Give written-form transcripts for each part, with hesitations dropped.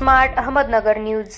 Smart Ahmednagar news.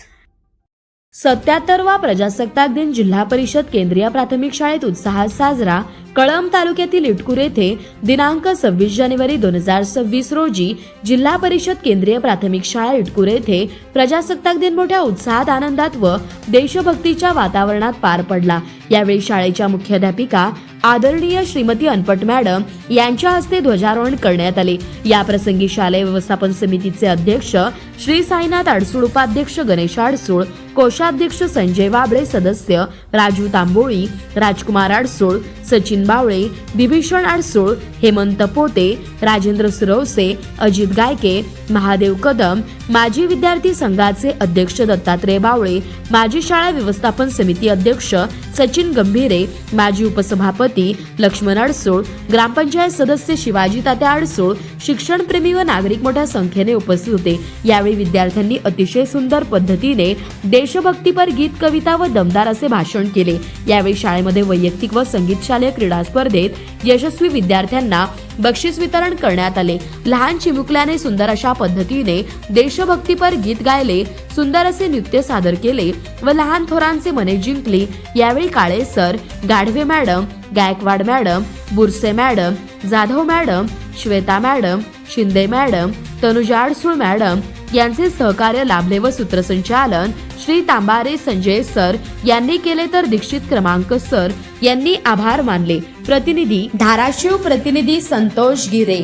77वा प्रजासत्ताक दिन जिल्हा परिषद केंद्रीय प्राथमिक शाळेत उत्साहात साजरा। कळंब तालुक्यातील इटकूर येथे दिनांक 26 जानेवारी 2026 रोजी जिल्हा परिषद केंद्रीय प्राथमिक शाळा इटकूर येथे प्रजासत्ताक दिन मोठ्या उत्साहात, आनंदात व देशभक्तीच्या वातावरणात पार पडला। यावेळी शाळेच्या मुख्याध्यापिका आदरणीय श्रीमती अनपट मॅडम यांच्या हस्ते ध्वजारोहण करण्यात आले। या प्रसंगी शालेय व्यवस्थापन समितीचे अध्यक्ष श्री साईनाथ अडसूळ, उपाध्यक्ष गणेश अडसूळ, कोषाध्यक्ष संजय वाबळे, सदस्य राजू तांबोळी, राजकुमार अडसूळ, सचिन बावळे, बिभीषण अडसूळ, हेमंत पोते, राजेंद्र सुरवसे, अजित गायके, महादेव कदम, माजी विद्यार्थी संघाचे अध्यक्ष दत्तात्रय बावळे, माजी शाळा व्यवस्थापन समिती अध्यक्ष सचिन गंभीरे, माजी उपसभापती लक्ष्मण अडसूळ, ग्रामपंचायत सदस्य शिवाजी तात्या अडसूळ, शिक्षणप्रेमी व नागरिक मोठ्या संख्येने उपस्थित होते। यावेळी विद्यार्थ्यांनी अतिशय सुंदर पद्धतीने देशभक्तीपर गीत, कविता व दमदार असे भाषण केले। यावेळी शाळेमध्ये वैयक्तिक व संगीत शालेय क्रीडा स्पर्धेत यशस्वी विद्यार्थ्यांना बक्षीस वितरण करण्यात आले। लहान चिमुकल्याने सुंदर अशा पद्धतीने देशभक्तीपर गीत गायले, सुंदर असे नृत्य सादर केले व लहान थोरांचे मने जिंकली। यावेळी Kale sir, Gadhave madam, Gaikwad madam, Burse madam, Jadhav madam, Shweta madam, Shinde madam, Tanuja Adsul madam यांचे सहकार्य लाभले व सूत्रसंचालन श्री तांबारे संजय सर यांनी केले, तर दीक्षित क्रमांक सर यांनी आभार मानले। प्रतिनिधी धाराशिव, प्रतिनिधी संतोष गिरे।